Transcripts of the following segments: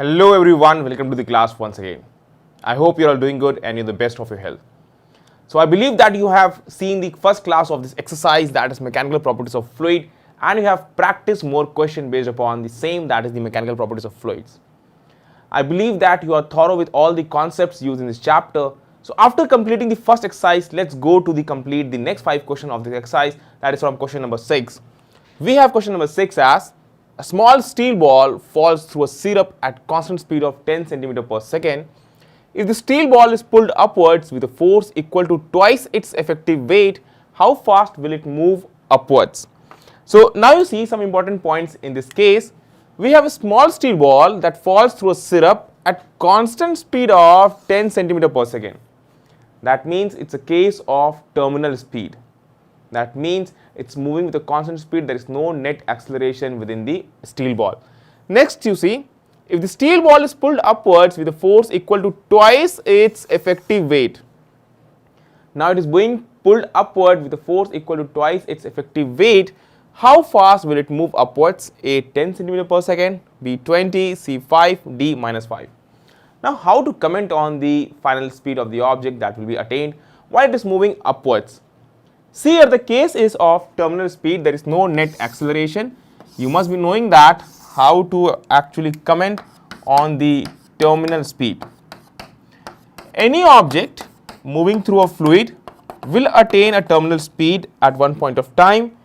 Hello everyone, welcome to the class once again. I hope you're all doing good and you're the best of your health. So I believe that you have seen the first class of this exercise, that is mechanical properties of fluid, and you have practiced more questions based upon the same, that is the mechanical properties of fluids. I believe that you are thorough with all the concepts used in this chapter. So after completing the first exercise, let's go to complete the next 5 questions of this exercise, that is from question number 6. We have question number 6 as: a small steel ball falls through a syrup at constant speed of 10 cm per second. If the steel ball is pulled upwards with a force equal to twice its effective weight, how fast will it move upwards? So now you see some important points in this case. We have a small steel ball that falls through a syrup at constant speed of 10 cm per second. That means it's a case of terminal speed. That means it's moving with a constant speed, there is no net acceleration within the steel ball. Next you see, if the steel ball is pulled upwards with a force equal to twice its effective weight. Now it is being pulled upward with a force equal to twice its effective weight. How fast will it move upwards? A 10 cm per second, B 20, C 5, D minus 5. Now how to comment on the final speed of the object that will be attained while it is moving upwards? See here, the case is of terminal speed, there is no net acceleration. You must be knowing that how to actually comment on the terminal speed. Any object moving through a fluid will attain a terminal speed at one point of time,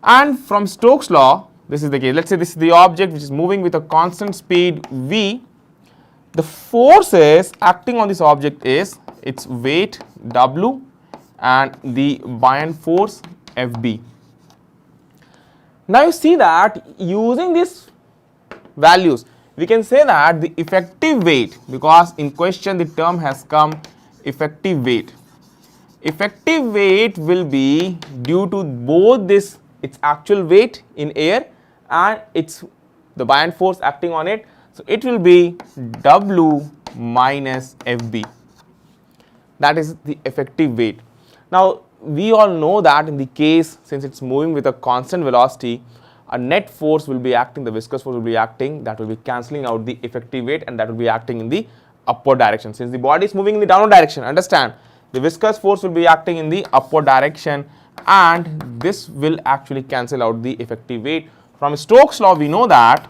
and from Stokes' law, this is the case. Let's say this is the object which is moving with a constant speed v. The forces acting on this object is its weight W and the buoyant force Fb. Now you see that using these values, we can say that the effective weight, because in question the term has come effective weight. Effective weight will be due to both this, its actual weight in air and its the buoyant force acting on it. So it will be W minus Fb. That is the effective weight. Now we all know that in the case, since it's moving with a constant velocity, a net force will be acting, the viscous force will be acting, that will be cancelling out the effective weight, and that will be acting in the upward direction. Since the body is moving in the downward direction, understand, the viscous force will be acting in the upward direction, and this will actually cancel out the effective weight. From Stokes' law we know that,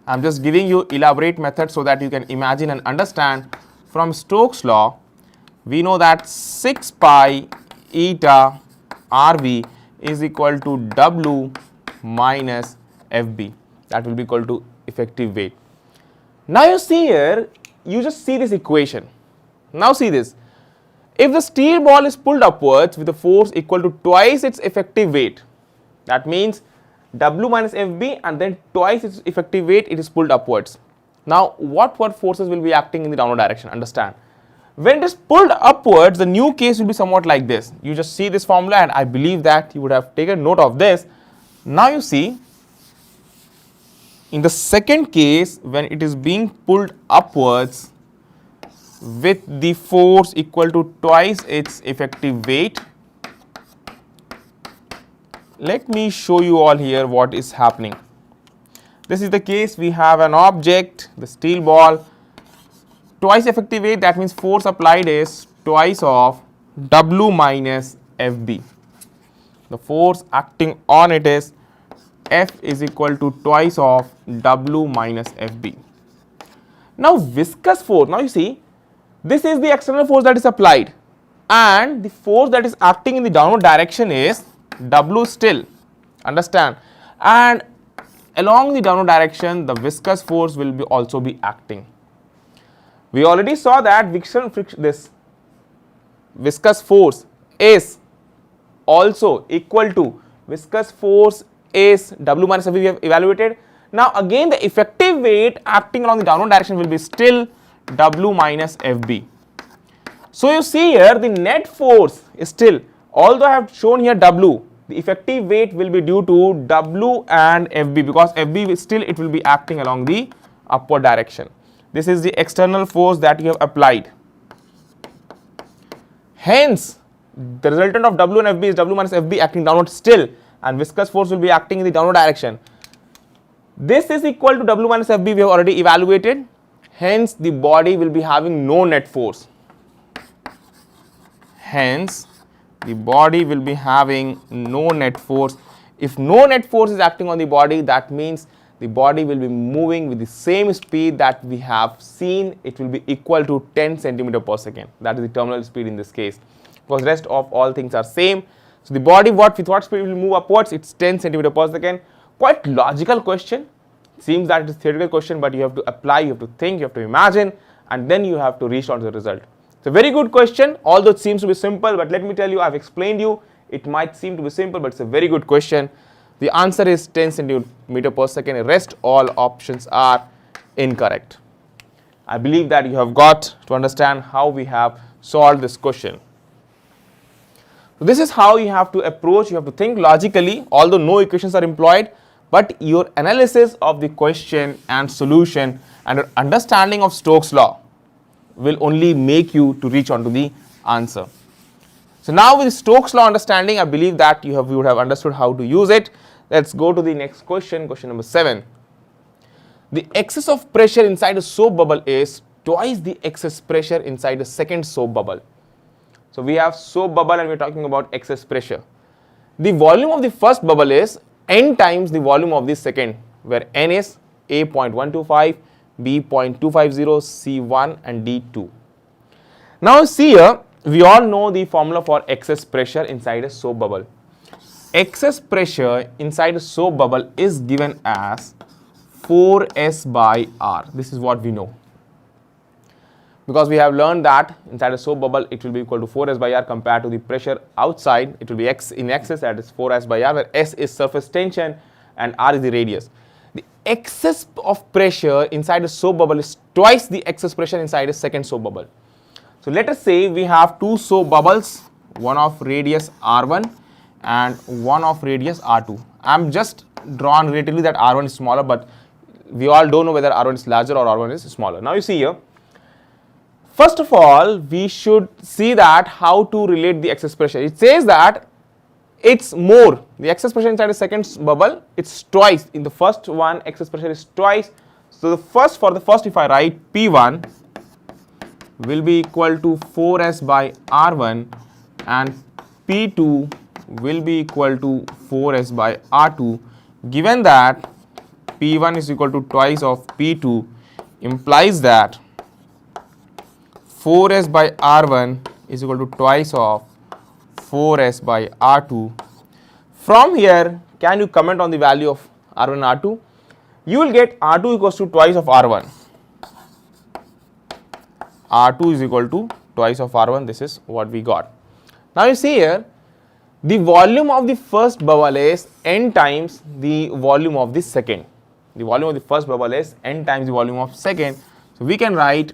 I'm just giving you elaborate method so that you can imagine and understand. From Stokes' law we know that 6 pi eta Rv is equal to W minus Fb, that will be equal to effective weight. Now you see here, you just see this equation. Now see this, if the steel ball is pulled upwards with a force equal to twice its effective weight, that means W minus Fb and then twice its effective weight, it is pulled upwards. Now what forces will be acting in the downward direction? Understand, when it is pulled upwards, the new case will be somewhat like this. You just see this formula, and I believe that you would have taken note of this. Now you see, in the second case, when it is being pulled upwards with the force equal to twice its effective weight, let me show you all here what is happening. This is the case, we have an object, the steel ball, twice effective weight, that means force applied is twice of W minus Fb. The force acting on it is F is equal to twice of W minus Fb. Now viscous force, now you see, this is the external force that is applied, and the force that is acting in the downward direction is W still, understand, and along the downward direction the viscous force will be also be acting. We already saw that this viscous force is also equal to viscous force is W minus Fb, we have evaluated. Now again the effective weight acting along the downward direction will be still W minus Fb. So you see here, the net force is still, although I have shown here W, the effective weight will be due to W and Fb, because Fb still it will be acting along the upward direction. This is the external force that you have applied. Hence, the resultant of W and Fb is W minus Fb acting downward still, and viscous force will be acting in the downward direction. This is equal to W minus FB, we have already evaluated. Hence, the body will be having no net force. Hence, the body will be having no net force. If no net force is acting on the body, that means the body will be moving with the same speed that we have seen. It will be equal to 10 centimeter per second. That is the terminal speed in this case, because rest of all things are same. So the body with what speed will move upwards? It's 10 centimeter per second. Quite logical question. Seems that it is theoretical question, but you have to apply, you have to think, you have to imagine, and then you have to reach on to the result. It's a very good question, although it seems to be simple, but let me tell you, I've explained you, it might seem to be simple, but it's a very good question. The answer is 10 centimeter per second. The rest all options are incorrect. I believe that you have got to understand how we have solved this question. So this is how you have to approach, you have to think logically, although no equations are employed, but your analysis of the question and solution and your understanding of Stokes' law will only make you to reach on to the answer. So now with Stokes' law understanding, I believe that you would have understood how to use it. Let's go to the next question, question number 7. The excess of pressure inside a soap bubble is twice the excess pressure inside a second soap bubble. So we have soap bubble and we're talking about excess pressure. The volume of the first bubble is n times the volume of the second, where n is A 0.125, B 0.250, C 1 and D 2. Now see here, we all know the formula for excess pressure inside a soap bubble. Excess pressure inside a soap bubble is given as 4S by R. This is what we know. Because we have learned that inside a soap bubble it will be equal to 4S by R compared to the pressure outside, it will be X in excess, that is 4S by R, where S is surface tension and R is the radius. The excess of pressure inside a soap bubble is twice the excess pressure inside a second soap bubble. So let us say we have two soap bubbles, one of radius R1 and one of radius R2. I am just drawn relatively that R1 is smaller, but we all don't know whether R1 is larger or R1 is smaller. Now you see here, first of all, we should see that how to relate the excess pressure. It says that it's more, the excess pressure inside a second bubble, it's twice. In the first one, excess pressure is twice. So for the first, if I write P1 will be equal to 4S by R1 and P2 will be equal to 4S by R2. Given that P1 is equal to twice of P2, implies that 4S by R1 is equal to twice of 4S by R2. From here, can you comment on the value of R1 and R2? You will get R2 equals to twice of R1. R2 is equal to twice of R1. This is what we got. Now you see here, the volume of the first bubble is n times the volume of the second. The volume of the first bubble is n times the volume of second. So we can write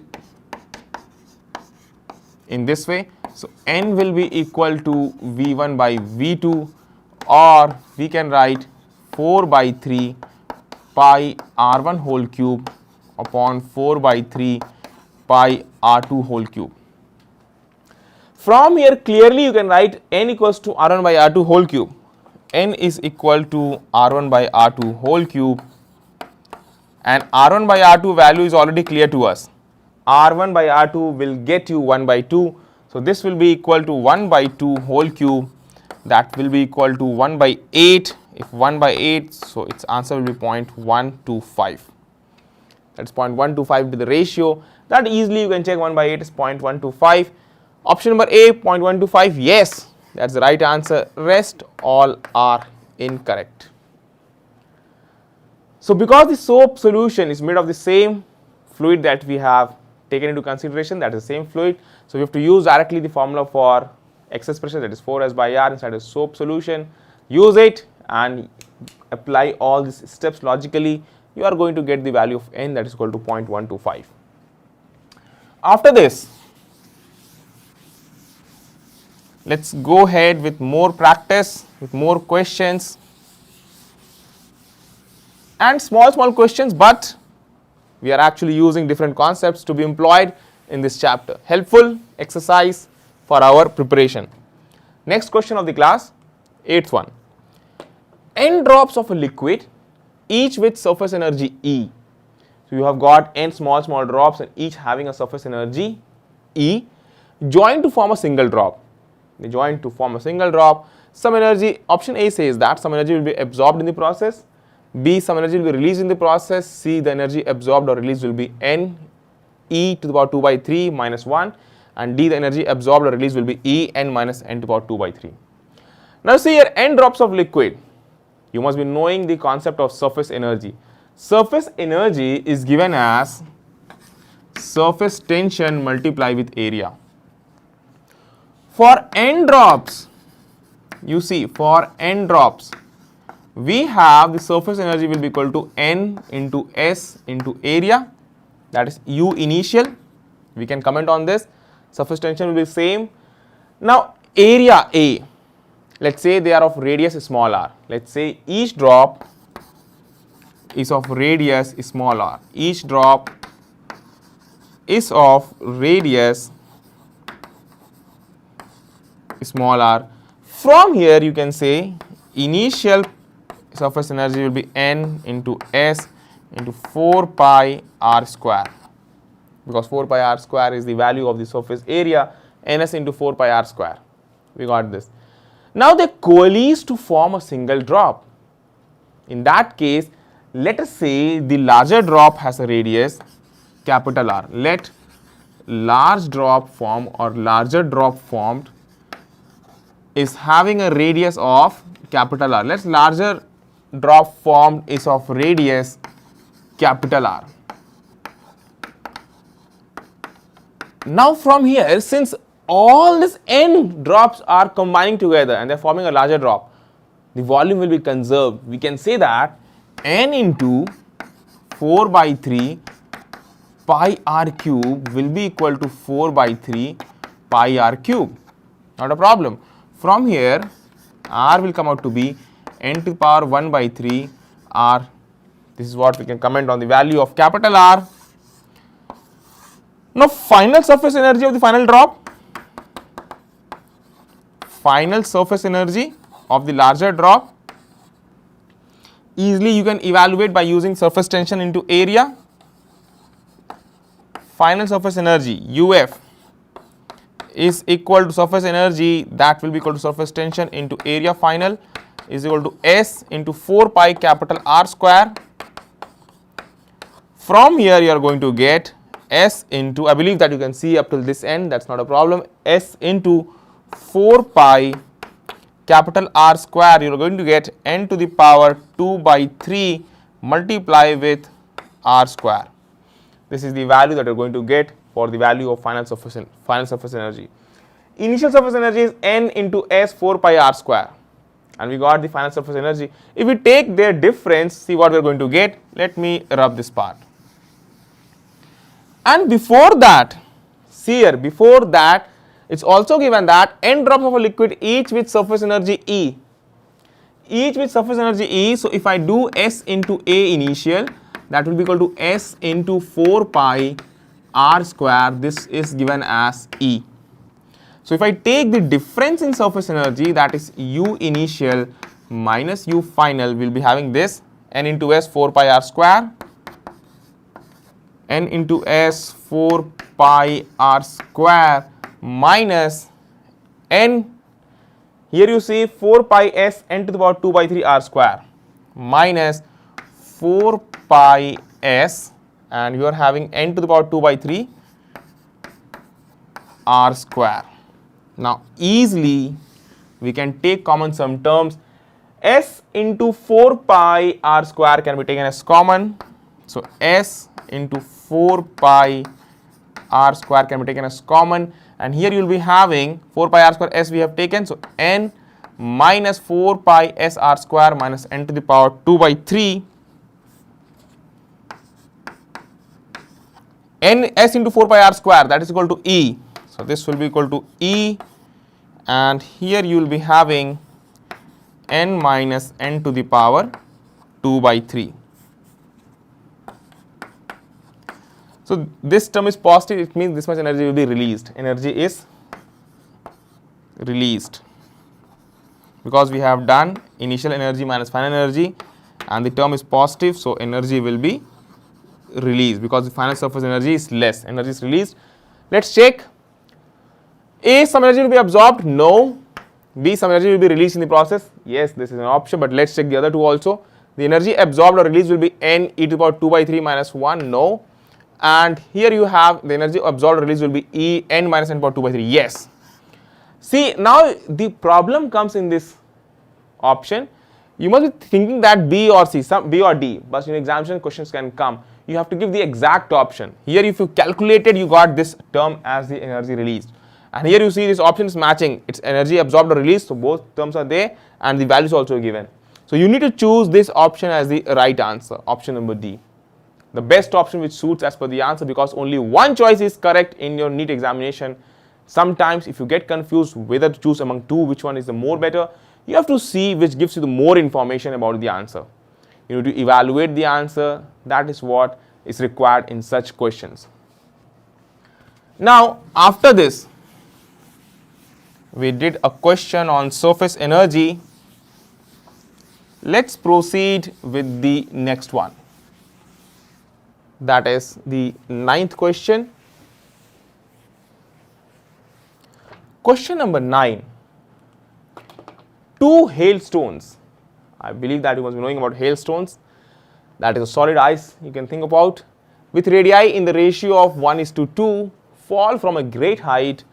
in this way. So n will be equal to V1 by V2, or we can write 4 by 3 pi R1 whole cube upon 4 by 3 pi R2 whole cube. From here clearly you can write n equals to R1 by R2 whole cube. N is equal to R1 by R2 whole cube, and R1 by R2 value is already clear to us. R1 by R2 will get you 1 by 2. So this will be equal to 1 by 2 whole cube. That will be equal to 1 by 8. If 1 by 8, so its answer will be 0.125. That's 0.125 to the ratio. That easily you can check 1 by 8 is 0.125. Option number A, 0.125. Yes, that's the right answer. Rest all are incorrect. So because the soap solution is made of the same fluid that we have taken into consideration, that is the same fluid, so we have to use directly the formula for excess pressure, that is 4S by R inside a soap solution. Use it and apply all these steps logically. You are going to get the value of n, that is equal to 0.125. After this, let's go ahead with more practice, with more questions and small questions, but we are actually using different concepts to be employed in this chapter. Helpful exercise for our preparation. Next question of the class, 8th one. N drops of a liquid each with surface energy E. So you have got n small drops and each having a surface energy E joined to form a single drop. They join to form a single drop. Some energy, option A says that some energy will be absorbed in the process. B, some energy will be released in the process. C, the energy absorbed or released will be n e to the power 2 by 3 minus 1. And D, the energy absorbed or released will be E n minus n to the power 2 by 3. Now see here, n drops of liquid. You must be knowing the concept of surface energy. Surface energy is given as surface tension multiplied with area. For n drops, you see, for n drops, we have the surface energy will be equal to n into S into area, that is U initial. We can comment on this. Surface tension will be same. Now area A, let's say they are of radius small r. Let's say each drop is of radius small r. Each drop is of radius small r. From here you can say initial surface energy will be n into S into 4 pi r square, because 4 pi r square is the value of the surface area, ns into 4 pi r square. We got this. Now they coalesce to form a single drop. In that case, let us say the larger drop has a radius capital R. Let large drop form or larger drop formed is having a radius of capital R. Let's larger drop formed is of radius capital R. Now from here, since all these n drops are combining together and they are forming a larger drop, the volume will be conserved. We can say that n into 4 by 3 pi r cube will be equal to 4 by 3 pi r cube. Not a problem. From here, r will come out to be n to the power 1 by 3 r. This is what we can comment on the value of capital R. Now final surface energy of the final drop. Final surface energy of the larger drop. Easily you can evaluate by using surface tension into area. Final surface energy UF is equal to surface energy that will be equal to surface tension into area final is equal to S into 4 pi capital R square. From here you are going to get S into, I believe that you can see up till this end, that's not a problem, S into 4 pi capital R square, you are going to get n to the power 2 by 3 multiply with R square. This is the value that you are going to get for the value of final surface energy. Initial surface energy is n into S 4 pi R square, and we got the final surface energy. If we take their difference, see what we are going to get. Let me rub this part. And before that, see here, before that, it's also given that n drops of a liquid each with surface energy E. Each with surface energy E. So if I do S into A initial, that will be equal to S into 4 pi R square. This is given as E. So if I take the difference in surface energy, that is U initial minus U final, will be having this n into S 4 pi R square, n into S 4 pi R square minus n, here you see 4 pi S n to the power 2 by 3 R square minus 4 pi S, and you are having n to the power 2 by 3 R square. Now easily we can take common some terms. S into 4 pi R square can be taken as common. So S into 4 pi R square can be taken as common, and here you will be having 4 pi R square S we have taken. So n minus 4 pi S R square minus n to the power 2 by 3 n S into 4 pi R square, that is equal to E. So this will be equal to E, and here you will be having n minus n to the power 2 by 3. So this term is positive, it means this much energy will be released. Energy is released because we have done initial energy minus final energy, and the term is positive, so energy will be released because the final surface energy is less. Energy is released. Let's check. A, some energy will be absorbed. No. B, some energy will be released in the process. Yes, this is an option, but let's check the other two also. The energy absorbed or released will be n e to the power 2 by 3 minus 1. No. And here you have the energy absorbed or released will be E n minus n power 2 by 3. Yes. See, now the problem comes in this option. You must be thinking that B or C, some B or D, but in examination questions can come. You have to give the exact option. Here if you calculated, you got this term as the energy released. And here you see this option is matching. It's energy absorbed or released, so both terms are there and the values also given. So you need to choose this option as the right answer, option number D. The best option which suits as per the answer, because only one choice is correct in your NEET examination. Sometimes if you get confused whether to choose among two, which one is the more better, you have to see which gives you the more information about the answer. You need to evaluate the answer. That is what is required in such questions. Now, after this, we did a question on surface energy. Let's proceed with the next one. That is the 9th question. Question number 9. Two hailstones. I believe that you must be knowing about hailstones. That is a solid ice you can think about. With radii in the ratio of 1:2 fall from a great height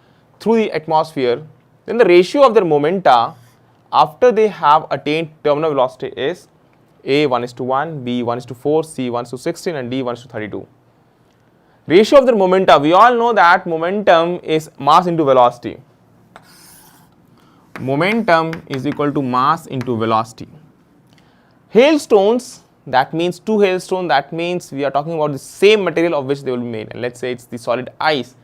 through the atmosphere. Then the ratio of their momenta after they have attained terminal velocity is A 1:1, B 1:4, C 1:16 and D 1:32. Ratio of their momenta, we all know that momentum is mass into velocity. Momentum is equal to mass into velocity. Hailstones, that means two hailstones, that means we are talking about the same material of which they will be made, and let's say it's the solid ice.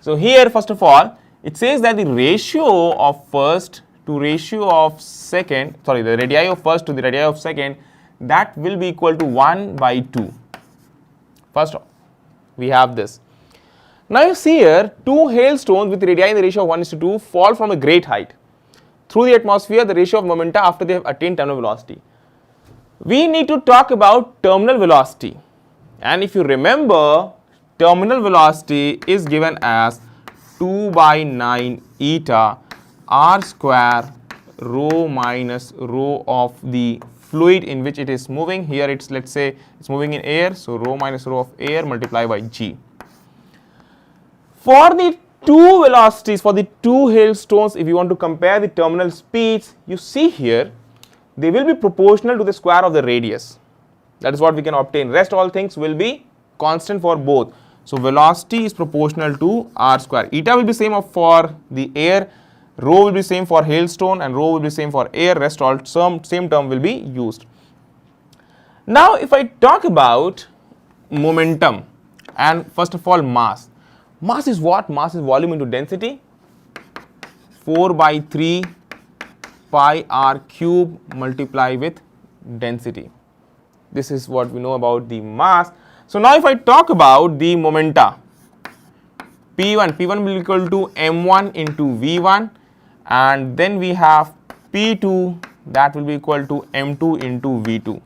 So here first of all, it says that the ratio of first to ratio of second, sorry, the radii of first to the radii of second, that will be equal to 1/2. First we have this. Now you see here, two hailstones with radii in the ratio of 1:2 fall from a great height through the atmosphere, the ratio of momenta after they have attained terminal velocity. We need to talk about terminal velocity, and if you remember, terminal velocity is given as 2/9 eta r square rho minus rho of the fluid in which it is moving. Here it's, let's say it's moving in air, so rho minus rho of air multiplied by g. For the two velocities, for the two hailstones, if you want to compare the terminal speeds, you see here they will be proportional to the square of the radius. That is what we can obtain. Rest all things will be constant for both. So velocity is proportional to r square. Eta will be same for the air, rho will be same for hailstone, and rho will be same for air. Rest all same term will be used. Now if I talk about momentum and first of all mass. Mass is what? Mass is volume into density. 4/3 pi r cube multiply with density. This is what we know about the mass. So now if I talk about the momenta, P1 will be equal to m1 into v1, and then we have P2 that will be equal to m2 into v2.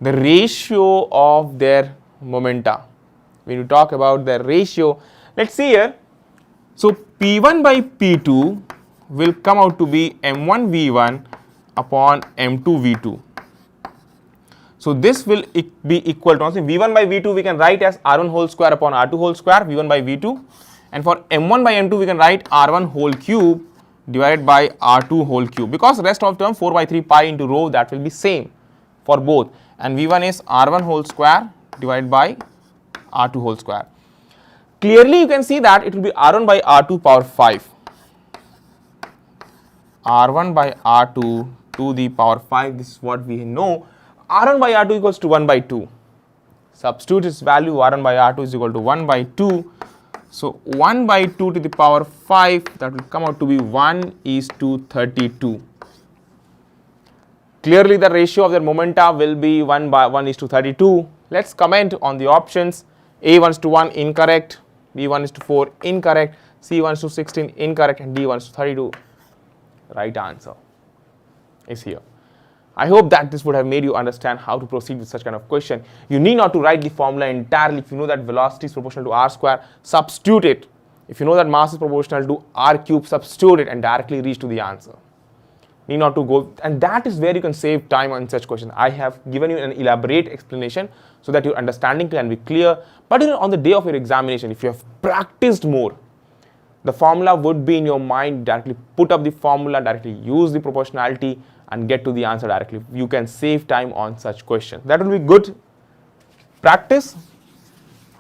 The ratio of their momenta, when you talk about the ratio, let's see here. So P1 by P2 will come out to be m1 v1 upon m2 v2. So this will be equal to, v1 by v2 we can write as r1 whole square upon r2 whole square, v1 by v2, and for m1 by m2 we can write r1 whole cube divided by r2 whole cube, because rest of term 4/3 pi into rho, that will be same for both, and v1 is r1 whole square divided by r2 whole square. Clearly you can see that it will be r1 by r2 power 5. r1 by r2 to the power 5, this is what we know. r1 by r2 equals to 1/2. Substitute its value, r1 by r2 is equal to 1/2. So 1/2 to the power 5, that will come out to be 1:32. Clearly the ratio of their momenta will be 1:32. Let's comment on the options. A 1:1 incorrect, B 1:4 incorrect, C 1:16 incorrect, and D 1:32. Right answer is here. I hope that this would have made you understand how to proceed with such kind of question. You need not to write the formula entirely. If you know that velocity is proportional to r square, substitute it. If you know that mass is proportional to r cube, substitute it and directly reach to the answer. Need not to go, and that is where you can save time on such questions. I have given you an elaborate explanation so that your understanding can be clear. But on the day of your examination, if you have practiced more, the formula would be in your mind. Directly put up the formula, directly use the proportionality and get to the answer directly. You can save time on such questions. That will be good practice.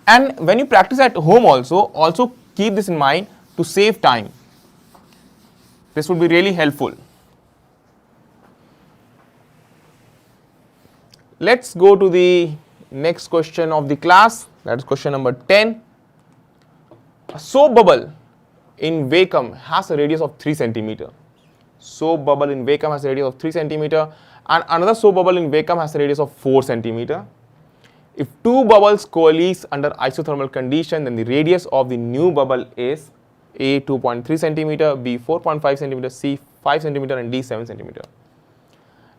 And when you practice at home also keep this in mind to save time. This would be really helpful. Let's go to the next question of the class. That is question number 10. A soap bubble in vacuum has a radius of 3 centimeter. Soap bubble in vacuum has a radius of 3 centimeter and another soap bubble in vacuum has a radius of 4 centimeter. If two bubbles coalesce under isothermal condition, then the radius of the new bubble is A 2.3 centimeter, B 4.5 centimeter, C 5 centimeter and D 7 centimeter.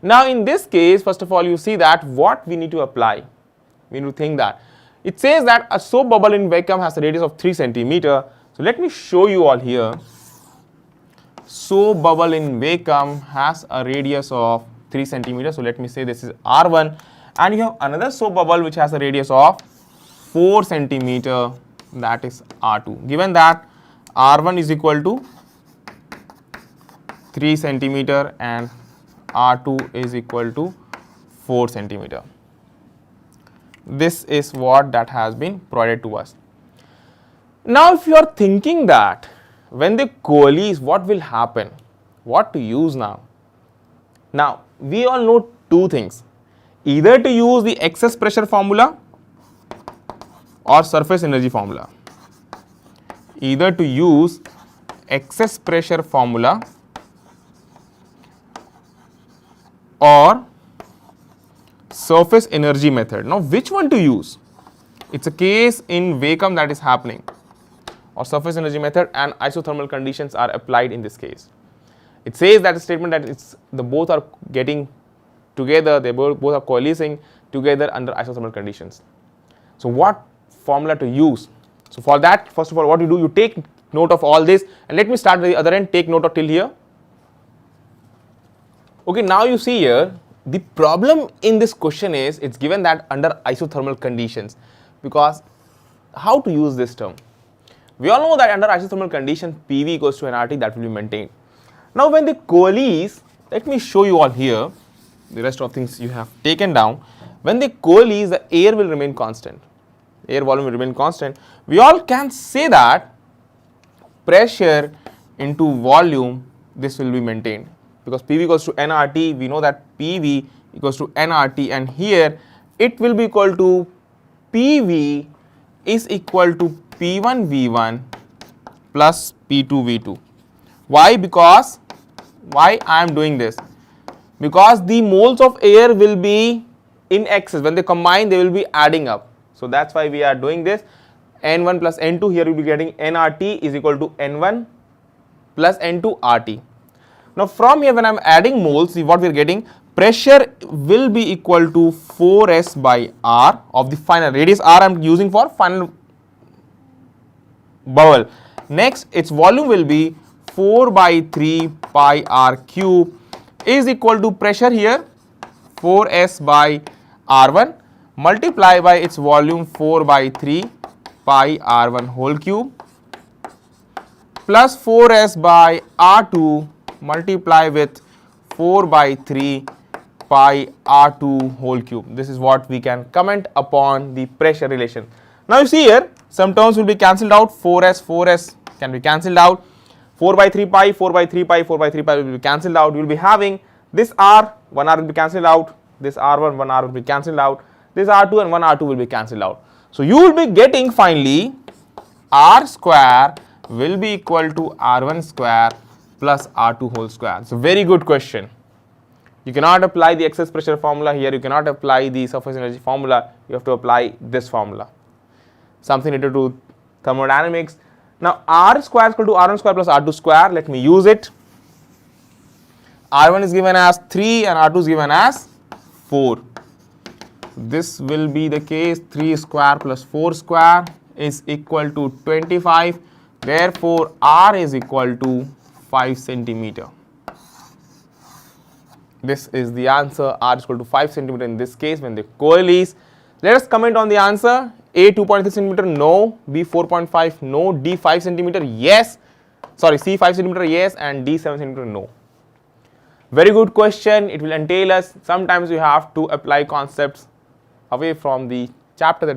Now in this case, first of all, you see that what we need to apply. We need to think that it says that a soap bubble in vacuum has a radius of 3 centimeter. So let me show you all here. Soap bubble in vacuum has a radius of 3 centimeter. So let me say this is R1, and you have another soap bubble which has a radius of 4 centimeter, that is R2. Given that R1 is equal to 3 centimeter and R2 is equal to 4 centimeter. This is what that has been provided to us. Now if you are thinking that when they coalesce, what will happen? What to use now? Now we all know two things. Either to use the excess pressure formula or surface energy formula. Either to use excess pressure formula or surface energy method. Now which one to use? It's a case in vacuum that is happening, or surface energy method and isothermal conditions are applied in this case. It says that a statement that the both are getting together, they both are coalescing together under isothermal conditions. So what formula to use? So for that, first of all, what you do, you take note of all this, and let me start with the other end. Take note of till here. Okay, now you see here, the problem in this question is it's given that under isothermal conditions, because how to use this term? We all know that under isothermal condition PV equals to nRT, that will be maintained. Now when they coalesce, let me show you all here, the rest of things you have taken down. When they coalesce, the air will remain constant. Air volume will remain constant. We all can say that pressure into volume, this will be maintained, because PV equals to nRT. We know that PV equals to nRT, and here it will be equal to PV is equal to P1 V1 plus P2 V2. Why? Because why I am doing this? Because the moles of air will be in excess. When they combine, they will be adding up. So that's why we are doing this. N1 plus N2, here we will be getting nRT is equal to N1 plus N2 RT. Now from here, when I am adding moles, see what we are getting, pressure will be equal to 4S by R of the final radius R I am using for final bubble. Next, its volume will be 4 by 3 pi R cube is equal to pressure here 4S by R1 multiply by its volume 4 by 3 pi R1 whole cube plus 4S by R2 multiply with 4 by 3 pi R2 whole cube. This is what we can comment upon the pressure relation. Now you see here, some terms will be cancelled out. 4S can be cancelled out. 4 by 3 pi, 4 by 3 pi, 4 by 3 pi will be cancelled out. You will be having this R, 1 R will be cancelled out. This R1, 1 R will be cancelled out. This R2 and 1 R2 will be cancelled out. So you will be getting finally R square will be equal to R1 square plus R2 whole square. It's a very good question. You cannot apply the excess pressure formula here. You cannot apply the surface energy formula. You have to apply this formula. Something related to thermodynamics. Now R square is equal to R1 square plus R2 square. Let me use it. R1 is given as 3 and R2 is given as 4. This will be the case. 3 square plus 4 square is equal to 25. Therefore, R is equal to 5 centimeter. This is the answer. R is equal to 5 centimeter in this case when they coalesce. Let us comment on the answer. A 2.3 centimeter, no. B 4.5, no. D 5 centimeter, yes. Sorry, C 5 centimeter, yes, and D 7 centimeter, no. Very good question. It will entail us. Sometimes we have to apply concepts away from the chapter that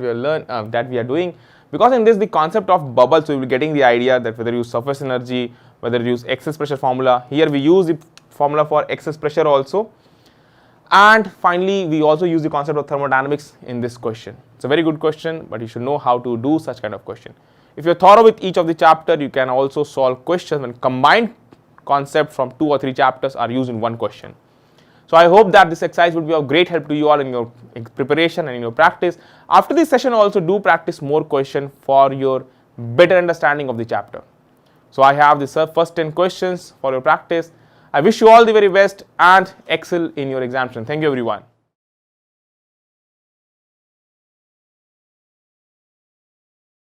we are doing, because in this the concept of bubbles, we will be getting the idea that whether you use surface energy, whether you use excess pressure formula. Here we use the formula for excess pressure also, and finally we also use the concept of thermodynamics in this question. It's a very good question, but you should know how to do such kind of question. If you're thorough with each of the chapter, you can also solve questions when combined concepts from 2 or 3 chapters are used in one question. So I hope that this exercise will be of great help to you all in your preparation and in your practice. After this session, also do practice more questions for your better understanding of the chapter. So I have the first 10 questions for your practice. I wish you all the very best and excel in your examination. Thank you everyone.